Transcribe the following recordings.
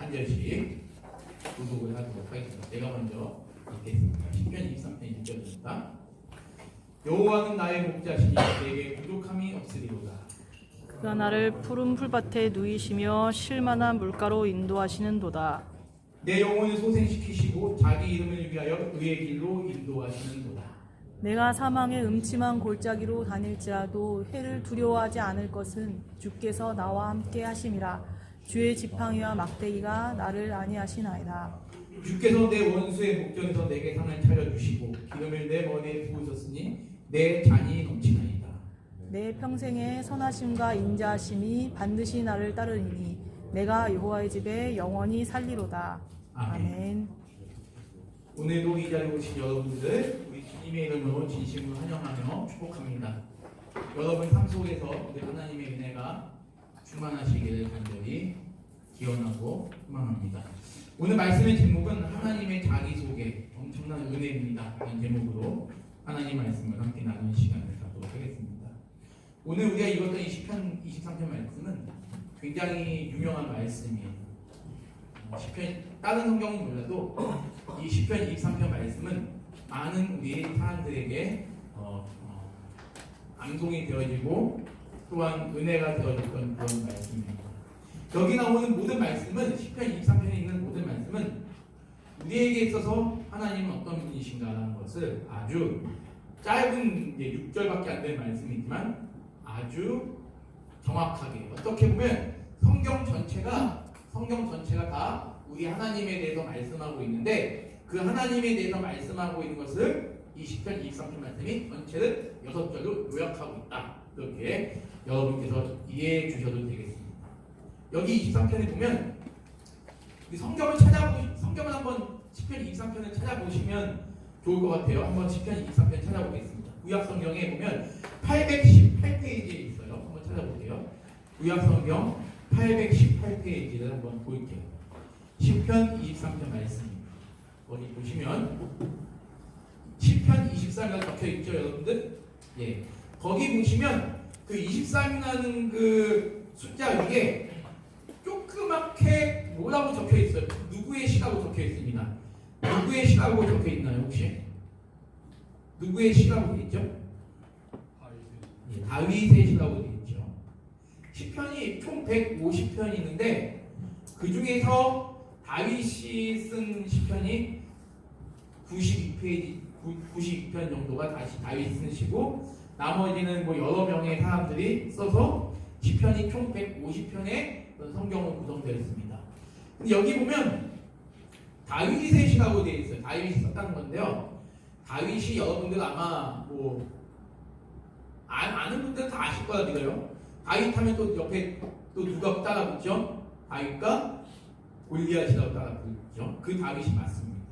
한 절씩 교독을 하도록 하겠습니다. 내가 먼저 읽겠습니다. 시편 23편 1절입니다. 여호와는 나의 목자시니 내게 부족함이 없으리로다. 그가 나를 푸른 풀밭에 누이시며 쉴만한 물가로 인도하시는도다. 내 영혼을 소생시키시고 자기 이름을 위하여 의의 길로 인도하시는도다. 내가 사망의 음침한 골짜기로 다닐지라도 해를 두려워하지 않을 것은 주께서 나와 함께 하심이라. 주의 지팡이와 막대기가 나를 안위하시나이다. 주께서 내 원수의 목전에서 내게 상을 차려주시고 기름을 내 머리에 부으셨으니 내 잔이 넘치나이다. 내 평생의 선하심과 인자하심이 반드시 나를 따르리니 내가 여호와의 집에 영원히 살리로다. 아멘. 오늘도 이 자리에 오신 여러분들 우리 주님의 이름으로 진심으로 환영하며 축복합니다. 여러분 삶 속에서 우리 하나님의 은혜가 충만하시기를 간절히 기원하고 희망합니다. 오늘 말씀의 제목은 하나님의 자기소개 엄청난 은혜입니다. 라는 제목으로 하나님 말씀을 함께 나누는 시간을 갖도록 하겠습니다. 오늘 우리가 읽었던 이 시편 23편 말씀은 굉장히 유명한 말씀이에요. 시편 다른 성경은 몰라도 이 시편 23편 말씀은 많은 우리 사람들에게 암송이 되어지고 또한 은혜가 되어졌던 그런 말씀입니다. 여기 나오는 모든 말씀은 시편 23편에 있는 모든 말씀은 우리에게 있어서 하나님은 어떤 분이신가라는 것을 아주 짧은 6절밖에 안 되는 말씀이지만 아주 정확하게 어떻게 보면 성경 전체가 다 우리 하나님에 대해서 말씀하고 있는데 그 하나님에 대해서 말씀하고 있는 것을 이 시편 23편 말씀이 전체를 6절로 요약하고 있다. 이렇게 여러분께서 이해해 주셔도 되겠습니다. 여기 23편에 보면 성경을 한번 시편 23편을 찾아보시면 좋을 것 같아요. 한번 시편 23편 찾아보겠습니다. 구약 성경에 보면 818페이지에 있어요. 한번 찾아볼게요. 구약 성경 818페이지를 한번 볼게요. 시편 23편 말씀입니다. 어디 보시면 시편 23가 적혀 있죠, 여러분들? 예. 거기 보시면 그 23이라는 그 숫자 위에 조그맣게 뭐라고 적혀 있어요? 누구의 시라고 적혀 있습니다. 누구의 시라고 적혀 있나요, 혹시? 누구의 시라고 되어 있죠? 예, 다윗의 시라고 되어 있죠. 시편이 총 150편이 있는데 그 중에서 다윗이 쓴 시편이 92편 정도가 다시 다윗 쓴 시고 나머지는 뭐 여러 명의 사람들이 써서 시편이 총 150편의 성경으로 구성되어 있습니다. 근데 여기 보면 다윗의 시라고 되어 있어요. 다윗이 썼다는 건데요. 다윗이 여러분들 아마 뭐 아는 분들은 다 아실 거라 믿어요. 다윗 하면 또 옆에 또 누가 따라 붙죠? 다윗과 골리앗이라고 따라 붙죠. 그 다윗이 맞습니다.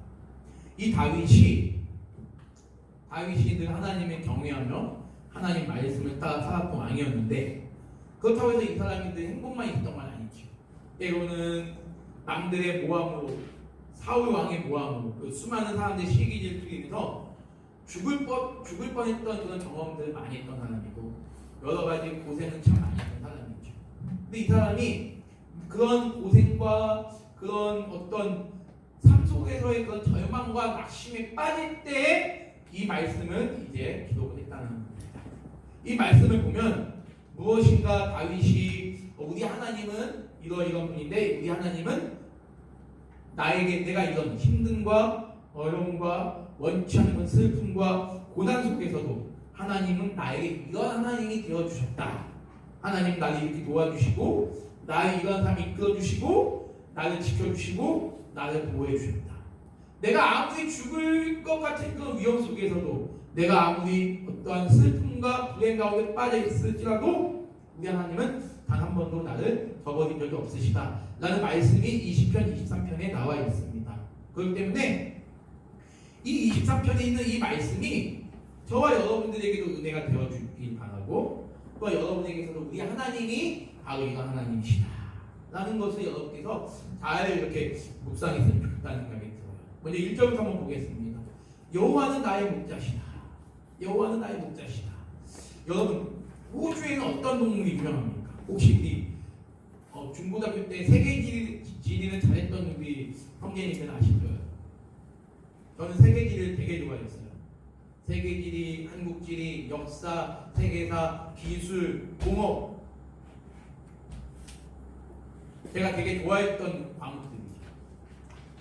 이 다윗이 늘 하나님을 경외하며 하나님 말씀을 따라 살았던 왕이었는데 그렇다고 해서 이 사람이 늘 행복만 있었던 건 아니죠. 때로는 남들의 모함으로 사울 왕의 모함으로 그 수많은 사람들의 시기질투로 인해서 죽을 뻔했던 그런 경험들을 많이 했던 사람이고 여러 가지 고생은 참 많이 했던 사람이죠. 근데 이 사람이 그런 고생과 그런 어떤 삶 속에서의 그런 절망과 낙심에 빠질 때 이 말씀을 이제 기록을 했다는 겁니다. 이 말씀을 보면 무엇인가 다윗이 우리 하나님은 이런 분인데 우리 하나님은 내가 이런 힘듦과 어려움과 원치 않는 슬픔과 고난 속에서도 하나님은 나에게 이런 하나님이 되어주셨다. 하나님 나를 이렇게 도와주시고 나를 이런 삶을 이끌어주시고 나를 지켜주시고 나를 보호해주셨다. 내가 아무리 죽을 것 같은 그런 위험 속에서도 내가 아무리 어떠한 슬픔과 불행 가운데 빠져 있을지라도 우리 하나님은 단 한 번도 나를 접어진 적이 없으시다 라는 말씀이 이 시편 23편에 나와 있습니다. 그렇기 때문에 이 23편에 있는 이 말씀이 저와 여러분들에게도 은혜가 되어주길 바라고 또 여러분에게서도 우리 하나님이 바로 이런 하나님이시다 라는 것을 여러분께서 잘 이렇게 묵상했으면 좋겠다는 생각이 들어요. 먼저 1절부터 한번 보겠습니다. 여호와는 나의 목자시다. 여호와는 나의 목자시다. 여러분 호주에는 어떤 동물이 유명합니까? 혹시 우리 중고등학교 때 세계 지리는 잘했던 우리 형제님들 아시죠? 저는 세계 지리를 되게 좋아했어요. 세계 지리, 한국 지리, 역사, 세계사, 기술, 공업. 제가 되게 좋아했던 과목들이죠.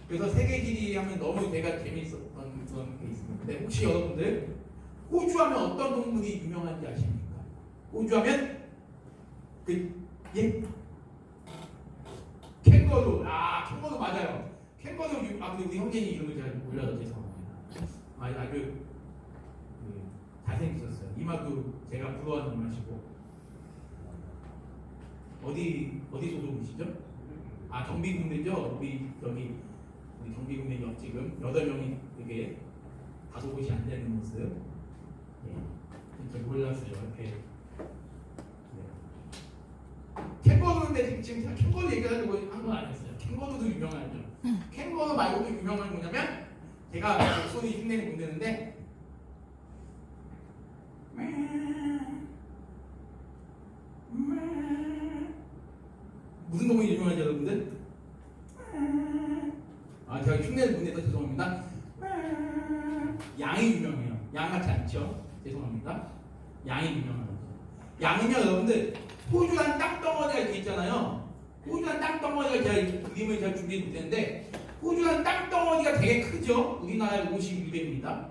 그래서 세계 지리 하면 너무 제가 재밌었던 그런 게 있습니다. 근데 혹시 여러분들 호주 하면 어떤 동물이 유명한지 아십니까? 호주 하면 캥거루. 캥거루 맞아요. 캥거루. 근데 우리 형제님 이름을 잘 몰라서 죄송합니다. 아주 잘생기셨어요. 이마도 제가 부러워하는 이마시고. 어디 소속이시죠? 경비군대죠. 우리 경비군대 지금 8명이 되게 다소곳이 안 되는 모습. 진짜 몰랐어요. 이렇게. 캥거루인데 지금 제가 캥거루 얘기하려고 한 건 아니었어요. 캥거루도 유명하죠. 캥거루 말고도 유명한 게 뭐냐면 제가 목소리 흉내를 못 내는데 무슨 동물이 유명하죠 여러분들? 제가 흉내를 못 내서 죄송합니다. 양이 유명해요. 양같이 않죠? 죄송합니다. 양이 유명하죠. 양은요 여러분들 호주란 땅덩어리가 이렇게 있잖아요. 호주란 땅덩어리가 제가 그림을 잘 준비 못했는데 호주란 땅덩어리가 되게 크죠. 우리나라의 52배입니다.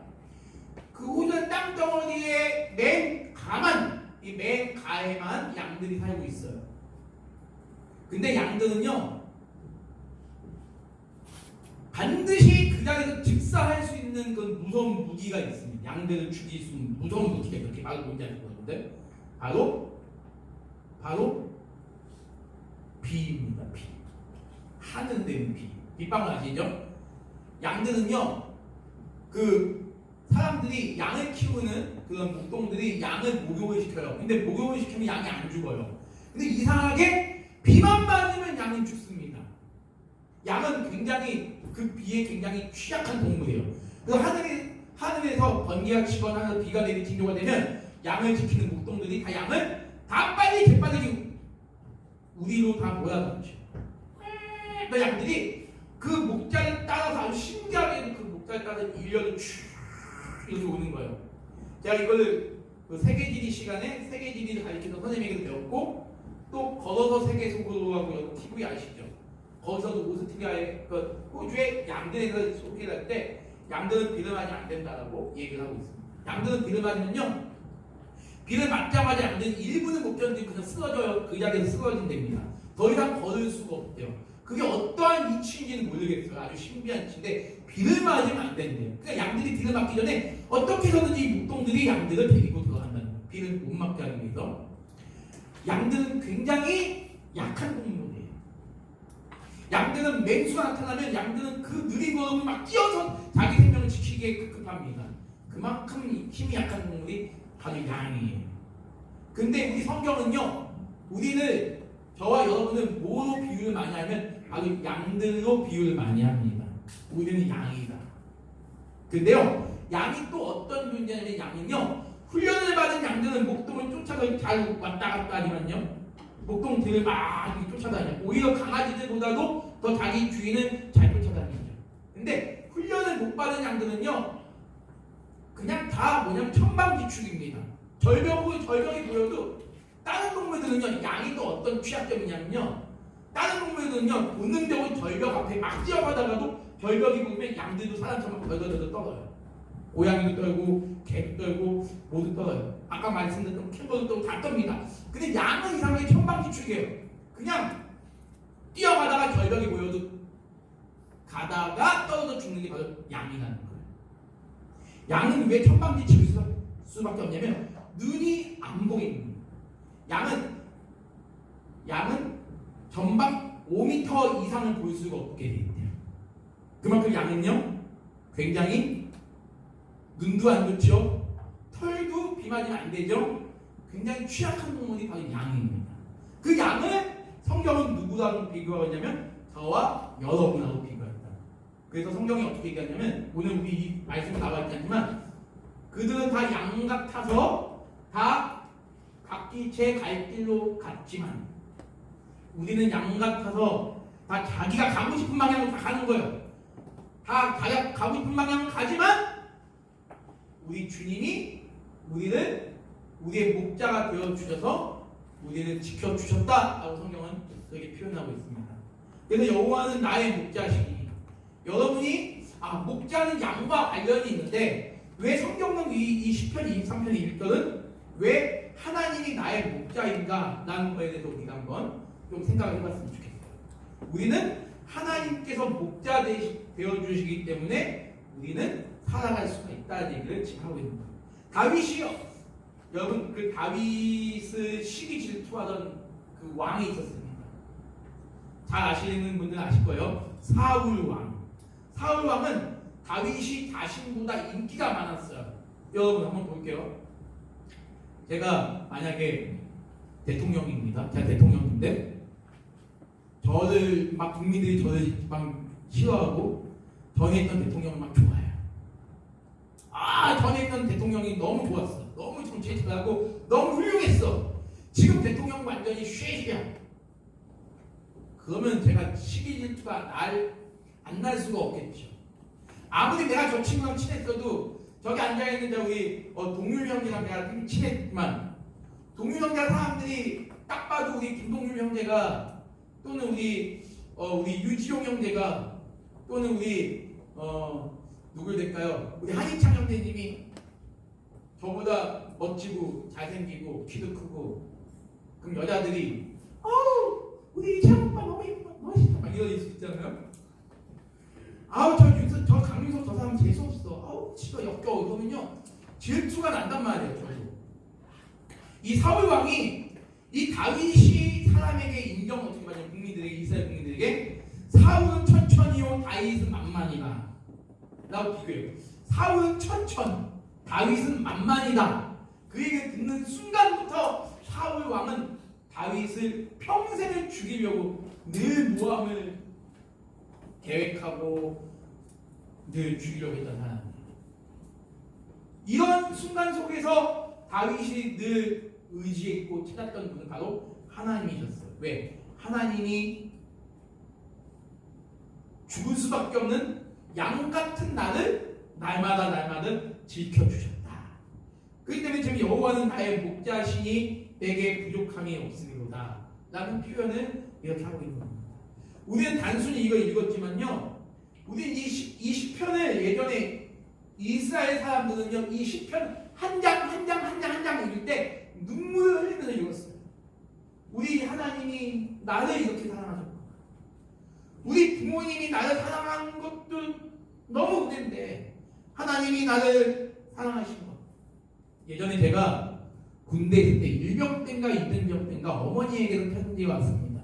그 호주란 땅덩어리의 맨 가에만 양들이 살고 있어요. 근데 양들은요 반드시 그 자리에서 즉사할 수 있는 그 무서운 무기가 있습니다. 양들을 죽일 수 있는 무서운 무기가 이렇게 말을 뭔지 아실 건데 바로 비입니다. 비. 하늘 되는 비. 빗방울 아시죠? 양들은요 그 사람들이 양을 키우는 그런 목동들이 양을 목욕을 시켜요. 근데 목욕을 시키면 양이 안 죽어요. 근데 이상하게 비만 맞으면 양은 죽습니다. 양은 굉장히 그 비에 굉장히 취약한 동물이에요. 그래서 하늘에서 번개가 치거나 비가 내리 징조가 되면 양을 지키는 목동들이 다 양을 다 빨리 재빠르게 우리로 다 모아놨죠. 그 양들이 그 목자를 따라서 아주 신기하게 그 목자를 따라서 일렬로 쭉 이렇게 오는 거예요. 제가 이거를 그 세계지리 시간에 세계지리를 가르치던 선생님에게도 배웠고 또 걸어서 세계 속으로 하고 TV 아시죠? 거기서도 오스트리아의 그 호주의 양들에서 소개를 할 때 양들은 비를 맞으면 안 된다라고 얘기를 하고 있습니다. 양들은 비를 맞으면요 비를 맞자마자 양들은 1분을 못 견디고 그냥 쓰러져요. 그 자리에서 쓰러진답니다. 더 이상 걸을 수가 없대요. 그게 어떠한 이치인지는 모르겠어요. 아주 신비한 이치인데 비를 맞으면 안 된대요. 그러니까 양들이 비를 맞기 전에 어떻게 해서든지 목동들이 양들을 데리고 들어간다는 거예요. 비를 못 맞게 하기 위해서. 양들은 굉장히 약한 동물이에요. 양들은 맹수가 나타나면 양들은 그 느린 걸음을 막 뛰어서 자기 생명을 지키기에 급급합니다. 그만큼 힘이 약한 동물이 바로 양이에요. 근데 우리 성경은요 우리를 저와 여러분을 뭐로 비유를 많이 하면 바로 양들로 비유를 많이 합니다. 우리는 양이다. 근데요 양이 또 어떤 존재냐면 양은요 훈련을 받은 양들은 목동을 쫓아가 잘 왔다 갔다 하지만요 목동들을 막 쫓아다녀요. 오히려 강아지들보다도 더 자기 주인을 잘 쫓아다니죠. 근데 훈련을 못 받은 양들은요 그냥 다 뭐냐면 천방지축입니다. 절벽이 보여도 다른 동물들은요 양이 또 어떤 취약점이냐면요 다른 동물들은요 본능적으로 절벽 앞에 막 뛰어가다가도 절벽이 보면 양들도 사람처럼 덜덜덜 떨어요. 고양이도 떨고 개도 떨고 모두 떨어요. 아까 말씀드렸던 캥거루도 떨고 다 떱니다. 근데 양은 이상하게 천방지축이에요. 그냥 뛰어가다가 절벽이 보여도 가다가 떨어져 죽는 게 바로 양이라는 거예요. 양은 왜 천방지축일 수밖에 없냐면 눈이 안 보입니다. 양은 전방 5m 이상을 볼 수가 없게 되어 있대요. 그만큼 양은요 굉장히 눈도 안 좋죠. 털도 비 맞으면 안 되죠. 굉장히 취약한 동물이 바로 양입니다. 그 양을 성경은 누구랑 비교하냐면 저와 여러분하고 비교한다. 그래서 성경이 어떻게 얘기하냐면 오늘 우리 이 말씀이 나와 있지 않지만 그들은 다 양 같아서 다 각기 제 갈 길로 갔지만 우리는 양 같아서 다 자기가 가고 싶은 방향으로 다 가는 거예요. 다 자기가 가고 싶은 방향으로 가지만 우리 주님이 우리를 우리의 목자가 되어 주셔서 우리를 지켜 주셨다라고 성경은 그렇게 표현하고 있습니다. 그래서 여호와는 나의 목자시니 여러분이 목자는 양과 관련이 있는데 왜 성경은 이 시편 23편 1절은 왜 하나님이 나의 목자인가 라는 거에 대해서 우리가 한번 좀 생각을 해봤으면 좋겠어요. 우리는 하나님께서 목자 되어 주시기 때문에 우리는 살아갈 수가 있다는 얘기를 지금 하고 있는 거예요. 다윗이요. 여러분 그 다윗을 시기 질투하던 그 왕이 있었습니다. 잘 아시는 분들은 아실 거예요. 사울 왕. 사울 왕은 다윗이 자신보다 인기가 많았어요. 여러분 한번 볼게요. 제가 만약에 대통령입니다. 제가 대통령인데 저를 막 국민들이 저를 막 싫어하고 전에 있던 대통령을 막 좋아해요. 전에 있던 대통령이 너무 좋았어. 너무 정치에 잘하고 너무 훌륭했어. 지금 대통령 완전히 쉐이야. 그러면 제가 시기 질투가 안 날 수가 없겠죠. 아무리 내가 저 친구랑 친했어도 저기 앉아있는 우리 동률 형제랑 내가 되게 친했지만 동률 형제 사람들이 딱 봐도 우리 김동률 형제가 또는 우리 유지용 형제가 또는 우리 누굴 될까요? 우리 한희창 형제님이 저보다 멋지고 잘생기고 키도 크고 그럼 여자들이 우리 이창 오빠 너무 예뻐 멋있다 막 이럴 수 있잖아요. 저 강민석 저 사람 재수없어. 지가 역겨워. 그러면요 질투가 난단 말이에요. 저도 이 사울 왕이 이 다윗이 사람에게 인정 어떻게 받냐 국민들에게 이스라엘 국민들에게 사울은 천천히요 다윗은 만만이다 라고 비교해요. 사울은 천천 다윗은 만만이다. 그 얘기를 듣는 순간부터 사울 왕은 다윗을 평생을 죽이려고 늘 모함을 계획하고 늘 죽이려고 했던 사람이에요. 이런 순간 속에서 다윗이 늘 의지했고 찾았던 분은 바로 하나님이셨어요. 왜? 하나님이 죽을 수밖에 없는 양 같은 나를 날마다 지켜주셨다. 그렇기 때문에 지금 여호와는 나의 목자시니 내게 부족함이 없으리로다 라는 표현을 이렇게 하고 있는 겁니다. 우리는 단순히 이걸 읽었지만요 우리는 이 시편을 예전에 이스라엘 사람들은요 이 시편 한 장 읽을 때 눈물을 흘리면서 읽었어요. 우리 하나님이 나를 이렇게 사랑하셨구나. 우리 부모님이 나를 사랑한 것도 너무 은혜인데 하나님이 나를 사랑하신 것. 예전에 제가 군대 있을 때 1병 때인가 2병 때인가 어머니에게서 편지가 왔습니다.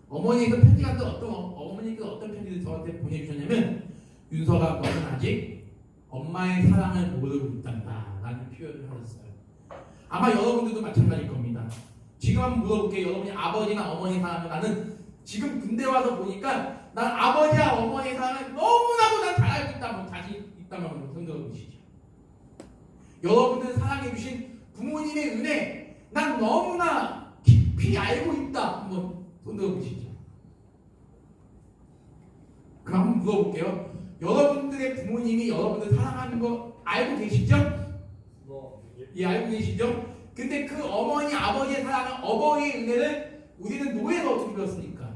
어머니에게서 편지가 왔던 어머니께서 어떤 편지를 저한테 보내주셨냐면 윤서가 너는 아직 엄마의 사랑을 모르고 있단다 라는 표현을 하셨어요. 아마 여러분들도 마찬가지일 겁니다. 지금 한번 물어볼게요. 여러분이 아버지나 어머니 사랑을 나는 지금 군대 와서 보니까 난 아버지와 어머니의 사랑을 너무나도 난 잘 알고 있다. 뭐 자신 있다면 생각해 보시죠. 여러분들 사랑해주신 부모님의 은혜 난 너무나 깊이 알고 있다. 한번 손들어 보시죠. 그럼 한번 물어볼게요. 여러분들의 부모님이 여러분들 사랑하는 거 알고 계시죠? 예, 알고 계시죠? 근데 그 어머니 아버지의 사랑은 어버이의 은혜를 우리는 노예로 어떻게 배웠습니까?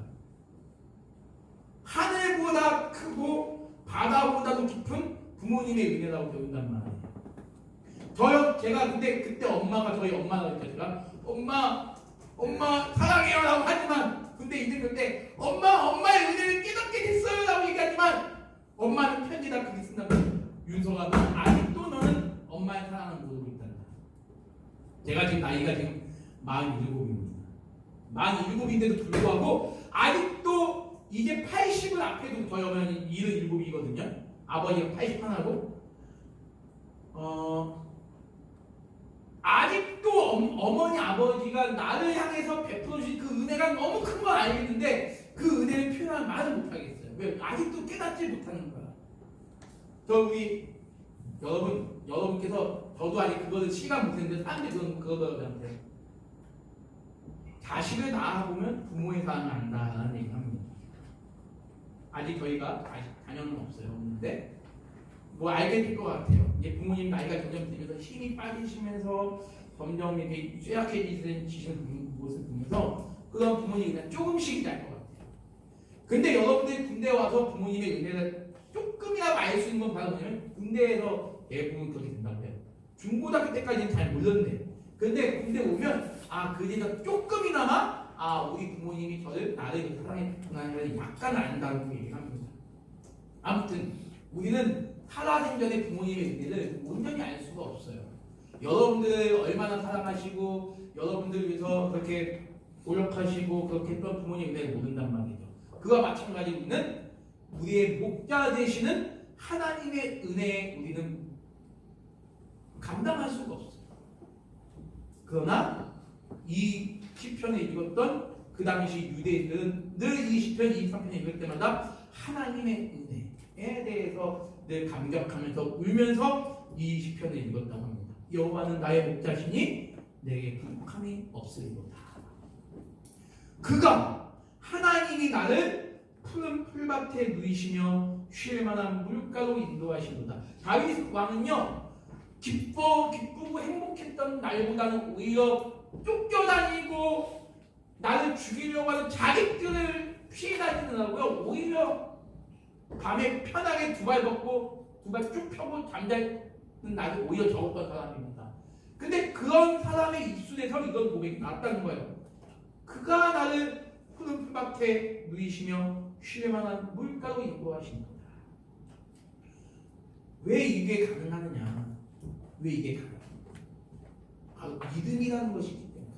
하늘보다 크고 바다보다도 깊은 부모님의 은혜라고 배운단 말이에요. 제가 근데 그때 엄마가 저희 엄마가 그랬죠. 제가 엄마 사랑해요 라고 하지만 군대 있는 때 엄마의 은혜를 깨닫게 됐어요 라고 얘기하지만 엄마는 편지다 그렇게 쓴다면 윤서가 아직도 너는 엄마의 사랑을 모르고 있단다. 제가 지금 나이가 지금 47입니다. 47인데도 불구하고 아직도 이제 80을 앞에도 저희 어머니 77이거든요. 아버지가 81하고 아직도 어머니 아버지가 나를 향해서 베풀어주신 그 은혜가 너무 큰 건 알겠는데 그 은혜를 표현할 말을 못하겠어요. 왜? 아직도 깨닫지 못하는 거야. 우리 여러분께서 저도 아직 그거를 시간 못했는데 사람들이 그러더라고요. 자식을 낳아보면 부모의 사랑을 안다는 얘기를 합니다. 아직 저희가 자녀는 없어요. 없는데 뭐 알게 될 것 같아요. 이제 부모님 나이가 점점 들면서 힘이 빠지시면서 점점 이렇게 쇠약해지시는 모습을 보면서 그런 부모님이 그냥 조금씩 날 것 같아요. 근데 여러분들이 군대 와서 부모님의 은혜를 조금이라도 알 수 있는 건 바로 뭐냐면 군대에서 대부분 그렇게 된다고 해요. 중고등학교 때까지는 잘 몰랐네요. 근데 군대 오면 그제서 조금이나마 우리 부모님이 나를 사랑했구나 약간 안다고 얘기합니다. 아무튼 우리는 살아생전에 부모님의 은혜를 온전히 알 수가 없어요. 여러분들을 얼마나 사랑하시고 여러분들을 위해서 그렇게 노력하시고 그렇게 했던 부모님의 은혜를 모른단 말이죠. 그와 마찬가지로 우리는 우리의 목자 되시는 하나님의 은혜에 우리는 감당할 수가 없어요. 그러나 이 시편에 읽었던 그 당시 유대인들은 늘 이 시편 23편에 읽을 때마다 하나님의 은혜에 대해서 늘 감격하면서 울면서 이 시편을 읽었다고 합니다. 여호와는 나의 목자시니 내게 불복함이 없으리로다. 그가 하나님이 나를 푸른 풀밭에 누이시며 쉴 만한 물가로 인도하시도다. 다윗 왕은요 기쁘고 행복했던 날보다는 오히려 쫓겨다니고 나를 죽이려고 하는 자기들을 피해 다니느라고요 오히려 밤에 편하게 두 발 벗고 두 발 쭉 펴고 잠자는 날이 오히려 적었던 사람입니다. 근데 그런 사람의 입술에서 이런 고백이 나왔다는 거예요. 그가 나를 푸른 풀밭에 누이시며 쉴 만한 물가로 인도하신다. 왜 이게 가능하느냐? 왜 이게 가능하냐? 바로 믿음이라는 것이기 때문에.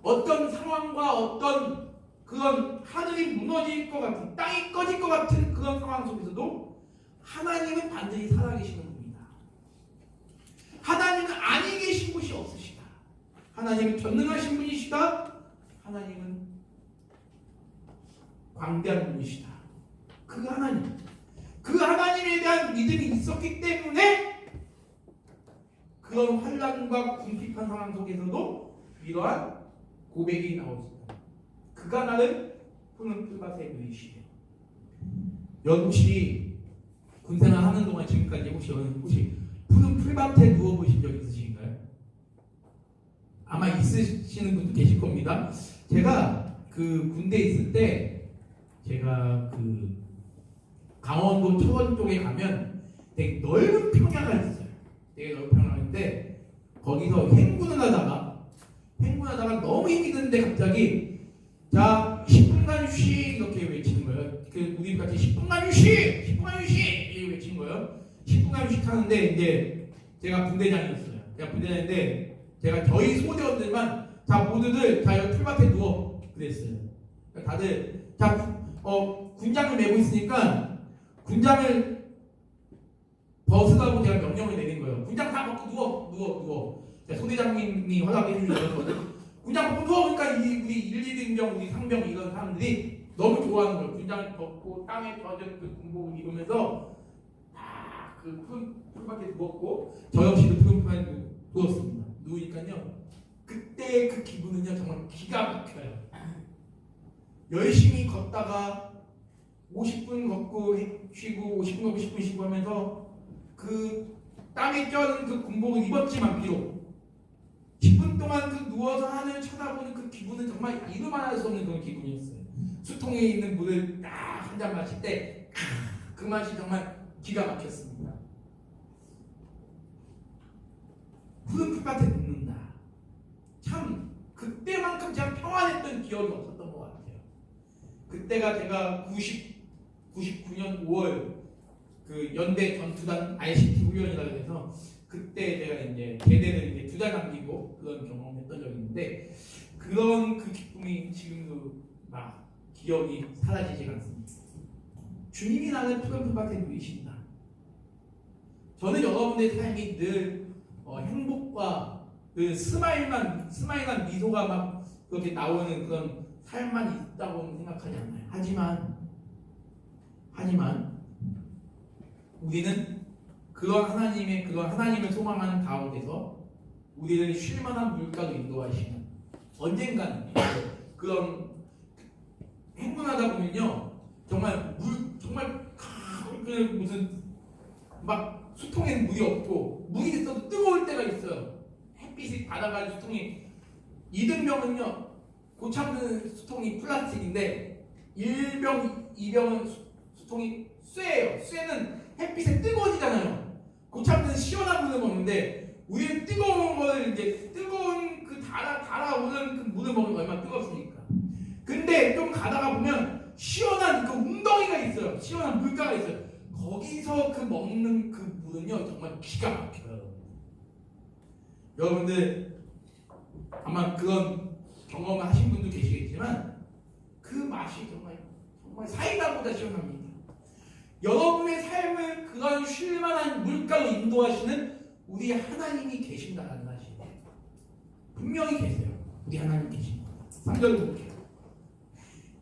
어떤 상황과 어떤 그런 하늘이 무너질 것 같은 땅이 꺼질 것 같은 그런 상황 속에서도 하나님은 반드시 살아계시는 분이다. 하나님은 아니 계신 곳이 없으시다. 하나님은 전능하신 분이시다. 하나님은 광대한 분이시다. 그 하나님에 대한 믿음이 있었기 때문에 그런 환난과 궁핍한 상황 속에서도 이러한 고백이 나오습니다. 그가 나를 푸른 풀밭에 누이시며. 여러분 혹시 군생활 하는 동안 지금까지 혹시 푸른 풀밭에 누워보신 적 있으신가요? 아마 있으시는 분도 계실 겁니다. 제가 그 군대에 있을 때 제가 그 강원도 초원 쪽에 가면 되게 넓은 평야가 있어요. 되게 넓은 평야인데 거기서 행군을 하다가 너무 힘이 드는데 갑자기 자 10분간 휴식 이렇게 외치는 거예요. 그 우리 같이 10분간 휴식 이렇게 외친 거예요. 10분간 휴식하는데 이제 제가 분대장이었어요. 분대장인데 제가 저희 소대원들만 자 모두들 자 여기 풀밭에 누워 그랬어요. 다들 자 군장을 메고 있으니까 군장을 벗으라고 제가 명령을 내린 거예요. 군장 다 벗고 누워. 소대장님이 허락해 주셔서 군장 벗고 누워. 그러니까 우리 1, 2등병, 우리 상병 이런 사람들이 너무 좋아하는 거예요. 군장을 벗고 땅에 젖은 그 군복을 입으면서 그 풀밭에 누웠고 저 역시도 푸른 풀밭에 누웠습니다. 누우니까요 그때 그 기분은요 정말 기가 막혀요. 열심히 걷다가 50분 걷고 쉬고 50분 걷고 10분 쉬고 하면서 그 땀에 쪄는 그 군복을 입었지만 비록 10분 동안 그 누워서 하늘 쳐다보는 그 기분은 정말 이루말할 수 없는 그런 기분이었어요. 수통에 있는 물을 딱 한 잔 마실 때 그 맛이 정말 기가 막혔습니다. 푸른 풀밭에 눕는다. 참 그때만큼 제가 평안했던 기억이 없었던 것 같아요. 그때가 제가 99년 5월 그 연대 전투단 RCT 훈련이라고 해서 그때 제가 이제 제대를 이제 2달 남기고 그런 경험했던 적이 있는데 그런 그 기쁨이 지금도 막 기억이 사라지지 않습니다. 주님이 나를 푸른 풀밭에 누이신다. 저는 여러분들의 삶이 늘 행복과 그 스마일한 미소가 막 그렇게 나오는 그런 삶만 있다고 생각하지 않나요? 하지만 우리는 그런 하나님을 소망하는 가운데서 우리를 쉴만한 물가로 인도하시는 언젠간 그런 행군하다 보면요 정말 그 무슨 막 수통에는 물이 없고 물이 있어도 뜨거울 때가 있어요. 햇빛이 받아가지고 수통이 이등병은요 고참는 수통이 플라스틱인데 1병, 2병은 수통이 쇠예요. 쇠는 햇빛에 뜨거워지잖아요. 고참는 시원한 물을 먹는데 우리는 뜨거운 걸 이제 뜨거운 그 달아오는 그 물을 먹으면 얼마나 뜨겁습니까? 근데 좀 가다가 보면 시원한 그 웅덩이가 있어요. 시원한 물가가 있어요. 거기서 그 먹는 그 물은요 정말 기가 막혀요. 여러분들 아마 그런 경험을 하신 분도 계시겠지만 그 맛이 정말 사이다보다 시원합니다. 여러분의 삶을 그런 쉴만한 물가로 인도하시는 우리 하나님이 계신다는 사실 분명히 계세요. 우리 하나님 계십니다. 3절 볼게요.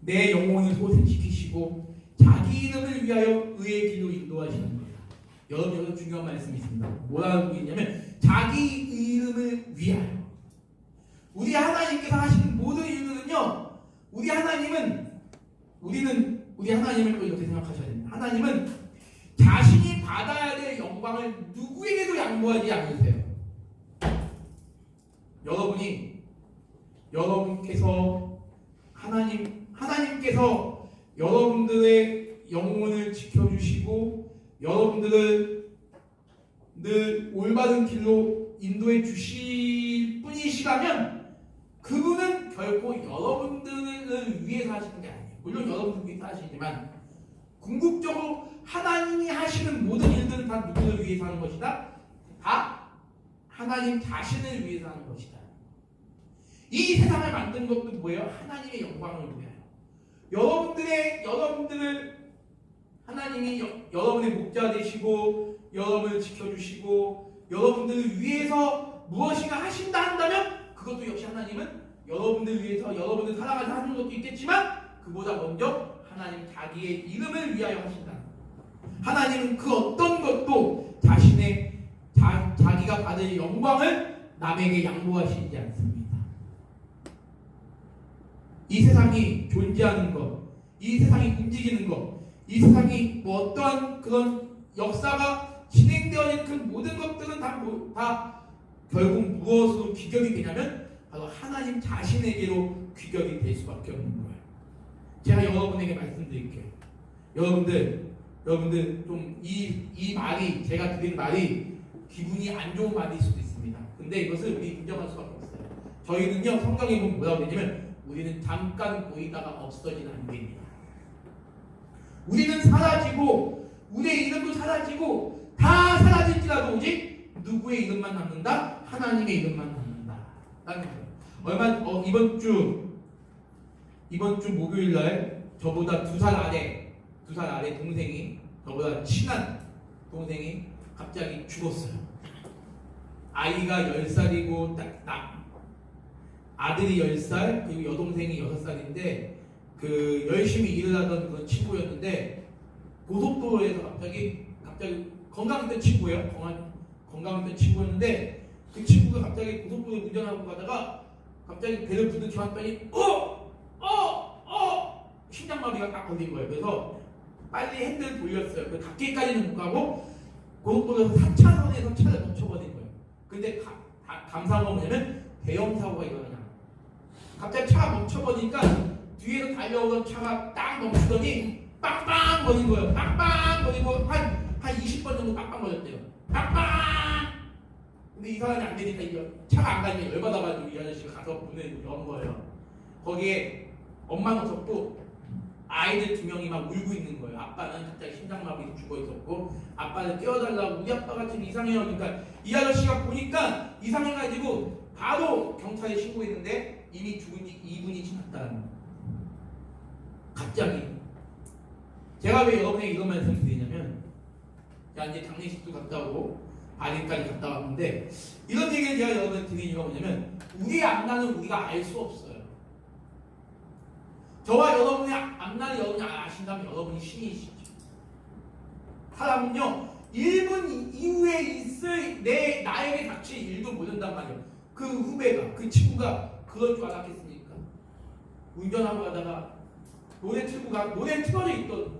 내 영혼을 소생시키시고 자기 이름을 위하여 의의 길로 인도하시는 거예요. 여러분 중요한 말씀이 있습니다. 뭐라고 있냐면 자기 이름을 위하여. 우리 하나님께서 하시는 모든 일들은요 우리 하나님을 또 이렇게 생각하셔야 됩니다. 하나님은 자신이 받아야 될 영광을 누구에게도 양보하지 않으세요. 여러분께서 하나님께서 여러분들의 영혼을 지켜주시고 여러분들을 늘 올바른 길로 인도해 주실 분이시라면 그분은 결코 여러분들을 위해서 하시는 게 아니에요. 물론 여러분들 위해서 하시지만 궁극적으로 하나님이 하시는 모든 일들은 다 누구를 위해서 하는 것이다? 다 하나님 자신을 위해서 하는 것이다. 이 세상을 만든 것도 뭐예요? 하나님의 영광을 위하여. 여러분들을 하나님이 여러분의 목자 되시고 여러분을 지켜주시고 여러분들을 위해서 무엇인가 하신다 한다면 그것도 역시 하나님은 여러분들 위해서 여러분들 살아가서 하는 것도 있겠지만 그보다 먼저 하나님 자기의 이름을 위하여 하신다. 하나님은 그 어떤 것도 자기가 받을 영광을 남에게 양보하시지 않습니다. 이 세상이 존재하는 것, 이 세상이 움직이는 것, 이 세상이 뭐 어떠한 그런 역사가 진행되어진 그 모든 것들은 다 결국 무엇으로 귀격이 되냐면 바로 하나님 자신에게로 귀격이 될 수밖에 없는 거예요. 제가 여러분에게 말씀드릴게요. 여러분들 좀 이 말이 제가 드린 말이 기분이 안 좋은 말일 수도 있습니다. 근데 이것을 우리 인정할 수밖에 없어요. 저희는요 성경에 보면 뭐라고 되냐면 우리는 잠깐 보이다가 없어지는 안개입니다. 우리는 사라지고 우리의 이름도 사라지고 다 사라질지라도 오직 누구의 이름만 남는다? 하나님의 이름만 남는다. 이번 주 목요일 날 저보다 2살 아래 동생이 저보다 친한 동생이 갑자기 죽었어요. 아이가 10살이고 아들이 10살 그리고 여동생이 6살인데 그 열심히 일을 하던 그런 친구였는데 고속도로에서 갑자기 건강했던 친구예요. 건강했던 친구였는데 그 친구가 갑자기 고속도로 운전하고 가다가 갑자기 배를 부딪혀 왔더니 심장마비가 딱 걸린 거예요. 그래서 빨리 핸들 돌렸어요. 그 갓길까지는 못 가고 고속도로에서 4차선에서 차를 멈춰버린 거예요. 근데 감사한 건 뭐냐면 대형 사고가 일어나냐. 갑자기 차가 멈춰버리니까 뒤에서 달려오던 차가 딱 멈추더니 빵빵 거린 거예요. 빵빵 거리고 한 20번 정도 빵빵 거렸대요. 빵빵! 근데 이 사람이 안 되니까 이제 차가 안 가니까 열받아가지고 이 아저씨가 가서 문을 연 거예요. 거기에 엄마는 없었고 아이들 2명이 막 울고 있는 거예요. 아빠는 갑자기 심장마비로 죽어 있었고 아빠는 깨워달라고 우리 아빠가 지금 이상해요. 그러니까 이 아저씨가 보니까 이상해가지고 바로 경찰에 신고했는데 이미 죽은 지 2분이 지났다는 거예요. 갑자기 제가 왜 여러분에게 이런 말씀을 드리냐면 제가 이제 장례식도 갔다 오고 발인까지 갔다 왔는데 이런 얘기를 제가 여러분한테 드리는 이유가 뭐냐면 우리의 앞날은 우리가 알 수 없어요. 저와 여러분의 앞날을 여러분이 아신다면 여러분이 신이시죠. 사람은요 1분 이후에 있을 나에게 닥칠 일도 모른단 말이에요. 그 후배가 그 친구가 그럴 줄 알았겠습니까? 운전하고 가다가 노래 틀어져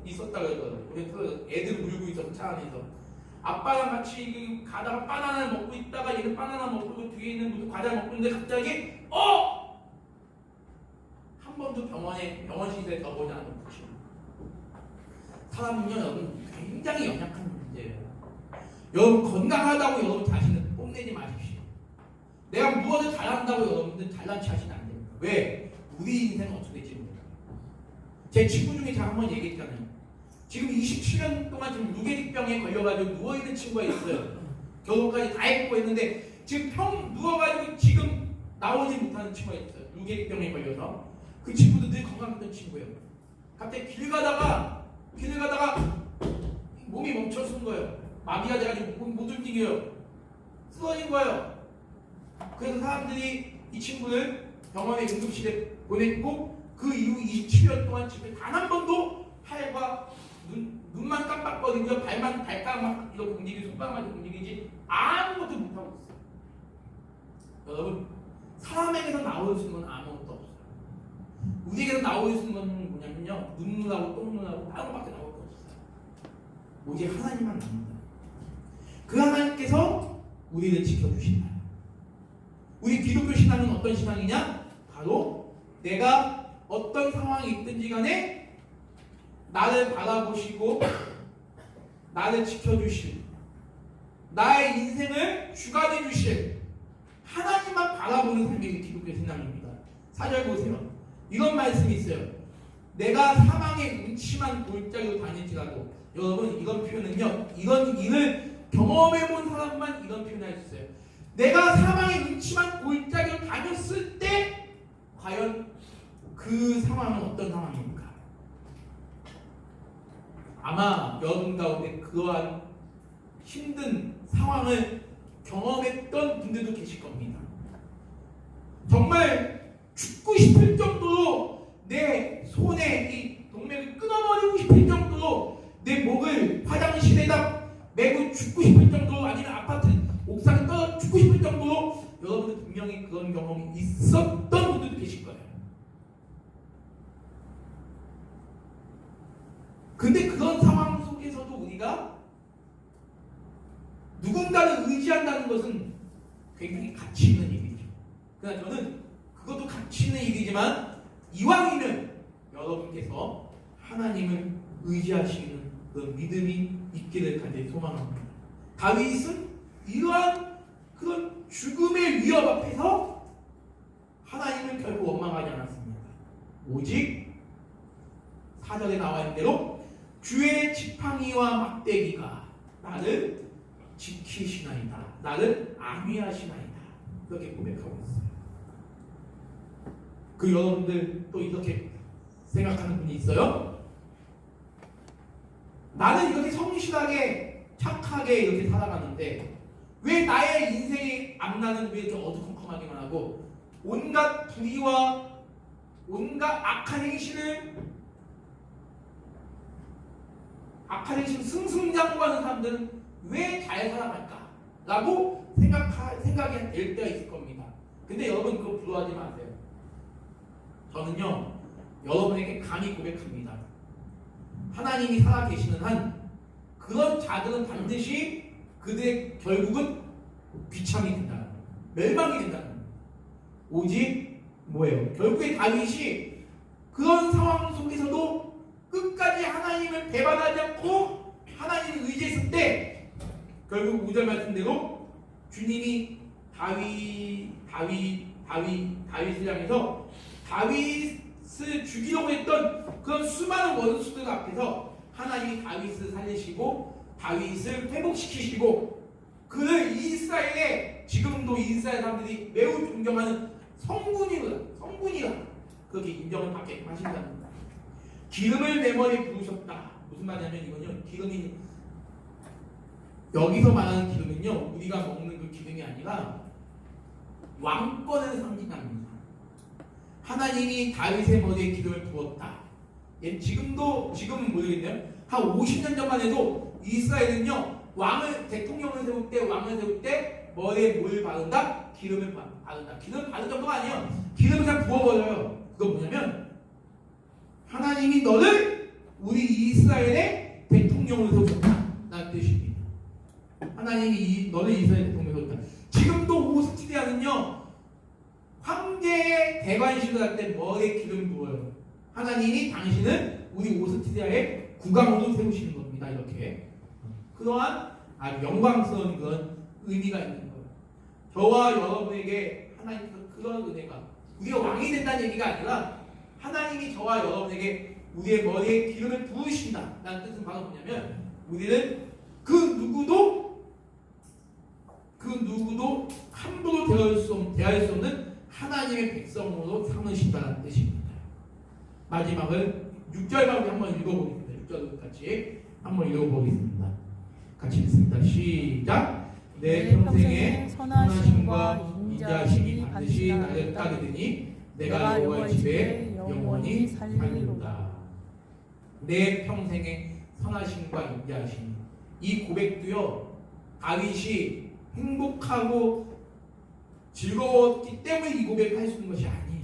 있었다 그러더라고요. 노래 틀어져 애들 울고 있었어 차 안에서. 아빠랑 같이 가다가 바나나를 먹고 있다가 얘는 바나나 먹고 뒤에 있는 무슨 과자 먹고 있는데 갑자기 한 번도 병원 시설에 가보지 않은 거죠. 사람은요 여러분 굉장히 연약한 문제예요. 여러분 건강하다고 여러분 자신을 뽐내지 마십시오. 내가 무엇을 잘한다고 여러분들 잘난 체 하시면 안 됩니다. 왜? 우리 인생은 어떻게 될지 모릅니다. 제 친구 중에 제가 한번 얘기했잖아요. 지금 27년 동안 지금 루게릭병에 걸려가지고 누워있는 친구가 있어요. 결혼까지 다 했고 했는데 지금 누워가지고 지금 나오지 못하는 친구가 있어요. 루게릭병에 걸려서. 그 친구도 늘 건강했던 친구예요. 갑자기 길 가다가 몸이 멈춰선 거예요. 마비가 돼가지고 못 움직여요. 쓰러진 거예요. 그래서 사람들이 이 친구를 병원에 응급실에 보냈고 그 이후 27년 동안 집에 단 한 번도 팔과 눈만 깜빡거리고요. 발가락 이렇게 움직이고 손가락만 움직이지 아무것도 못하고 있어요. 여러분 사람에게서 나올 수 있는 건 아무것도 없어요. 우리에게서 나올 수 있는 건 뭐냐면요. 눈물하고 똥물하고 다른 것밖에 나올 거 없어요. 오직 하나님만 나옵니다. 그 하나님께서 우리를 지켜주신다. 우리 기독교 신앙은 어떤 신앙이냐? 바로 내가 어떤 상황이 있든지 간에 나를 바라보시고 나를 지켜주실 나의 인생을 주관해 주실 하나님만 바라보는 삶이 기독교 신앙입니다. 4절 보세요. 이런 말씀이 있어요. 내가 사망의 음침한 골짜기로 다닐지라도 여러분 이런 표현은요. 이런 일을 경험해본 사람만 이런 표현을 할 수 있어요. 내가 사망의 음침한 골짜기로 다녔을 때 과연 그 상황은 어떤 상황입니까? 아마 여러분 가운데 그러한 힘든 상황을 경험했던 분들도 계실 겁니다. 정말 죽고 싶을 정도로 내 손에 이 동맥을 끊어버리고 싶을 정도로 내 목을 화장실에다 메고 죽고 싶을 정도로 아니면 아파트 옥상에 떠 죽고 싶을 정도로 여러분은 분명히 그런 경험이 있었던 분들도 계실 거예요. 근데 그런 상황 속에서도 우리가 누군가를 의지한다는 것은 굉장히 가치 있는 일이죠. 그러나 저는 그것도 가치 있는 일이지만 이왕이면 여러분께서 하나님을 의지하시는 그런 믿음이 있기를 간절히 소망합니다. 다윗은 이러한 그런 죽음의 위협 앞에서 하나님을 결코 원망하지 않았습니다. 오직 4절에 나와 있는 대로 주의 지팡이와 막대기가 나를 지키시나이다. 나를 안위하시나이다. 그렇게 고백하고 있어요. 그 여러분들 또 이렇게 생각하는 분이 있어요? 나는 이렇게 성실하게 착하게 이렇게 살아가는데 왜 나의 인생의 앞날은 왜 이렇게 어두컴컴하기만 하고 온갖 불의와 온갖 악한 행실을 승승장구하는 사람들은 왜 잘 살아갈까? 라고 생각이 될 때가 있을 겁니다. 근데 여러분 그거 부러워하지 마세요. 저는요 여러분에게 감히 고백합니다. 하나님이 살아계시는 한 그런 자들은 반드시 그들의 결국은 비참이 된다. 멸망이 된다. 오직 뭐예요? 결국에 다윗이 그런 상황 속에서도 끝까지 하나님을 배반하지 않고 하나님을 의지했을 때 결국 5절 말씀대로 주님이 다윗을 향해서 다윗을 죽이려고 했던 그런 수많은 원수들 앞에서 하나님이 다윗을 살리시고 다윗을 회복시키시고 그를 이스라엘에 지금도 이스라엘 사람들이 매우 존경하는 성군이라 그렇게 인정을 받게 하신다는 겁니다. 기름을 내 머리에 부으셨다. 무슨 말이냐면 이건요 기름이 여기서 말하는 기름은요 우리가 먹는 그 기름이 아니라 왕권을 상징합니다. 하나님이 다윗의 머리에 기름을 부었다. 지금은 모르겠네요. 한 50년 전만 해도 이스라엘은요 왕을 대통령을 세울 때 왕을 세울 때 머리에 뭘 바른다? 기름을 바른다. 기름 바른 정도가 아니에요. 기름을 그냥 부어버려요. 그건 뭐냐면 하나님이 너를 우리 이스라엘의 대통령으로 세우셨다 라는 뜻입니다. 하나님이 너를 이스라엘 대통령으로 세우셨다. 지금도 오스트리아는요 황제의 대관식을 할 때 머리에 기름 부어요. 하나님이 당신은 우리 오스트리아의 국왕으로 세우시는 겁니다. 이렇게 그러한 아주 영광스러운 그런 의미가 있는 거예요. 저와 여러분에게 하나님께서 그런 은혜가 우리가 왕이 된다는 얘기가 아니라 하나님이 저와 여러분에게 우리의 머리에 기름을 부으신다 라는 뜻은 바로 뭐냐면 우리는 그 누구도 함부로 대할 수 없는 하나님의 백성으로 삼으신다는 뜻입니다. 마지막은 6절만 우리 한번 읽어보겠습니다. 6절 같이 한번 읽어보겠습니다. 같이 읽습니다. 시작. 내 평생에 선하심과 인자하심이 반드시 나를 따르더니 내가 여호와의 집에 영원히 살리리로다. 내 평생에 선하심과 인자하심. 이 고백도요 다윗이 행복하고 즐거웠기 때문에 이 고백을 할 수 있는 것이 아니에요.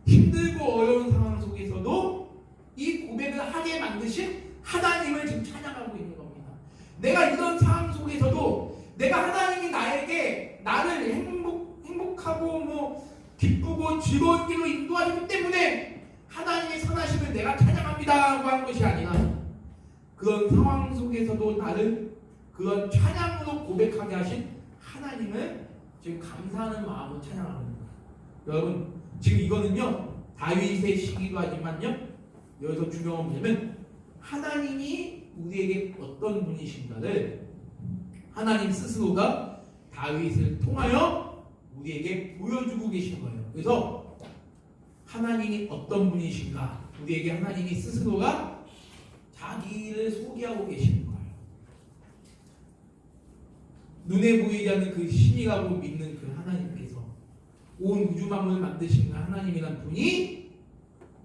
힘들고 어려운 상황 속에서도 이 고백을 하게 만드신 하나님을 지금 찬양하고 있는 겁니다. 내가 이런 상황 속에서도 내가 하나님이 나를 행복하고 기쁘고 즐거운 길로 인도하시기 때문에 하나님의 선하심을 내가 찬양합니다 하고 하는 것이 아니라 그런 상황 속에서도 나를 그런 찬양으로 고백하게 하신 하나님을 지금 감사하는 마음으로 찬양하는 거예요. 여러분 지금 이거는요 다윗의 시기도 하지만요 여기서 중요한 건 뭐냐면 하나님이 우리에게 어떤 분이신가를 하나님 스스로가 다윗을 통하여 우리에게 보여주고 계신 거예요. 그래서 하나님이 어떤 분이신가 우리에게 하나님이 스스로가 자기를 소개하고 계시는 거예요. 눈에 보이지 않는 그 신이라고 믿는 그 하나님께서 온 우주 만물을 만드신 그 하나님이란 분이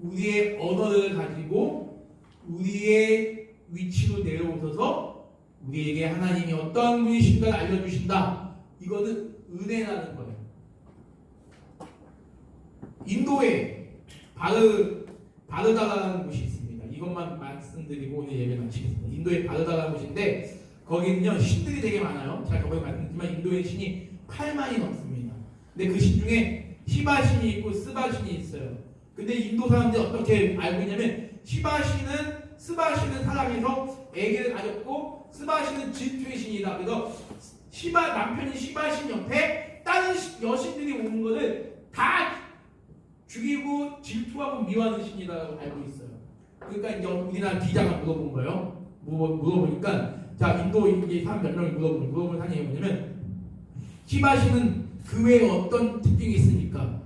우리의 언어를 가지고 우리의 위치로 내려오셔서 우리에게 하나님이 어떤 분이신가를 알려주신다. 이거는 은혜라는 거예요. 인도에 바르다라는 곳이 있습니다. 이것만 말씀드리고 오늘 예배 마치겠습니다. 인도에 바르다라는 곳인데 거기는요 신들이 되게 많아요. 제가 저번에 말씀드렸지만 인도의 신이 8만이 넘습니다. 근데 그 신 중에 시바신이 있고 스바신이 있어요. 근데 인도 사람들이 어떻게 알고 있냐면 스바신은 사랑해서 아기를 가졌고 스바신은 질투의 신이다. 그래서 남편인 시바신 옆에 다른 여신들이 오는 것을 다 죽이고 질투하고 미워하는 신이라고 알고 있어요. 그러니까 이제 우리나라 기자가 물어본 거예요. 물어보니까 자 인도 이제 사람 몇 명이 물어본 사람이 뭐냐면 시바신은 그 외에 어떤 특징이 있습니까?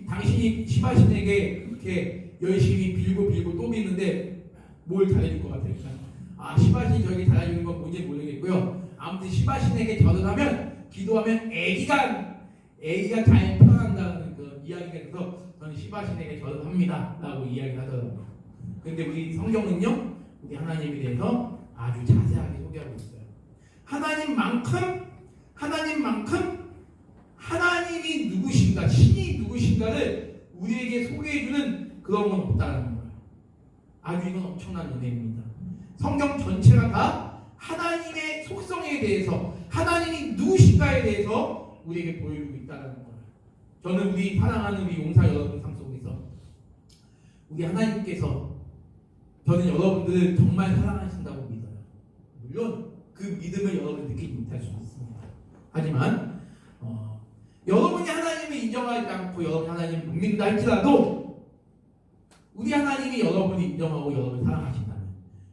당신이 시바신에게 그렇게 열심히 빌고 또 빌는데 뭘 잘해줄 것 같아요? 시바신이 저에게 잘해주는 건 뭔지 모르겠고요. 아무튼 시바신에게 절을 기도하면 애기가 잘 태어난다는 그 이야기가 있어서 저는 시바신에게 절을 합니다 라고 이야기를 하더라고요. 근데 우리 성경은요 우리 하나님에 대해서 아주 자세하게 소개하고 있어요. 하나님만큼 하나님이 누구신가, 신이 누구신가를 우리에게 소개해주는 그런 건 없다는 거예요. 아주 이건 엄청난 은혜입니다. 성경 전체가 다 하나님의 속성에 대해서, 하나님이 누구신가에 대해서 우리에게 보여주고 있다는 거예요. 저는 우리 사랑하는 우리 용사 여러분 삶 속에서 우리 하나님께서 저는 여러분들을 정말 사랑하신다고 믿어요. 물론 그 믿음을 여러분이 느끼지 못할 수 있습니다. 하지만 여러분이 하나님을 인정하지 않고 여러분이 하나님을 못 믿는다 할지라도 우리 하나님이 여러분이 인정하고 여러분을 사랑하신다면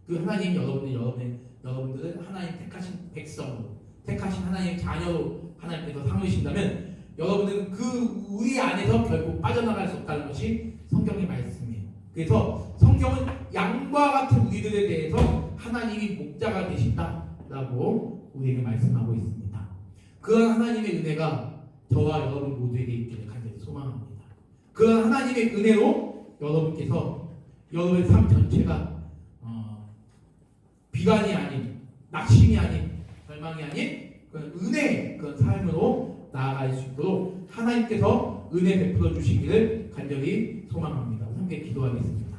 그 하나님이 여러분들을 하나님 택하신 백성으로 택하신 하나님 자녀로 하나님께서 삼으신다면 여러분들은 우리 안에서 결국 빠져나갈 수 없다는 것이 성경의 말씀이에요. 그래서 성경은 양과 같은 우리들에 대해서 하나님이 목자가 되신다라고 우리에게 말씀하고 있습니다. 그런 하나님의 은혜가 저와 여러분 모두에게 있기를 간절히 소망합니다. 그런 하나님의 은혜로 여러분께서 여러분의 삶 전체가 비관이 아닌, 낙심이 아닌, 절망이 아닌 그런 은혜 그런 삶으로 나아갈 수 있도록 하나님께서 은혜 베풀어 주시기를 간절히 소망합니다. 함께 기도하겠습니다.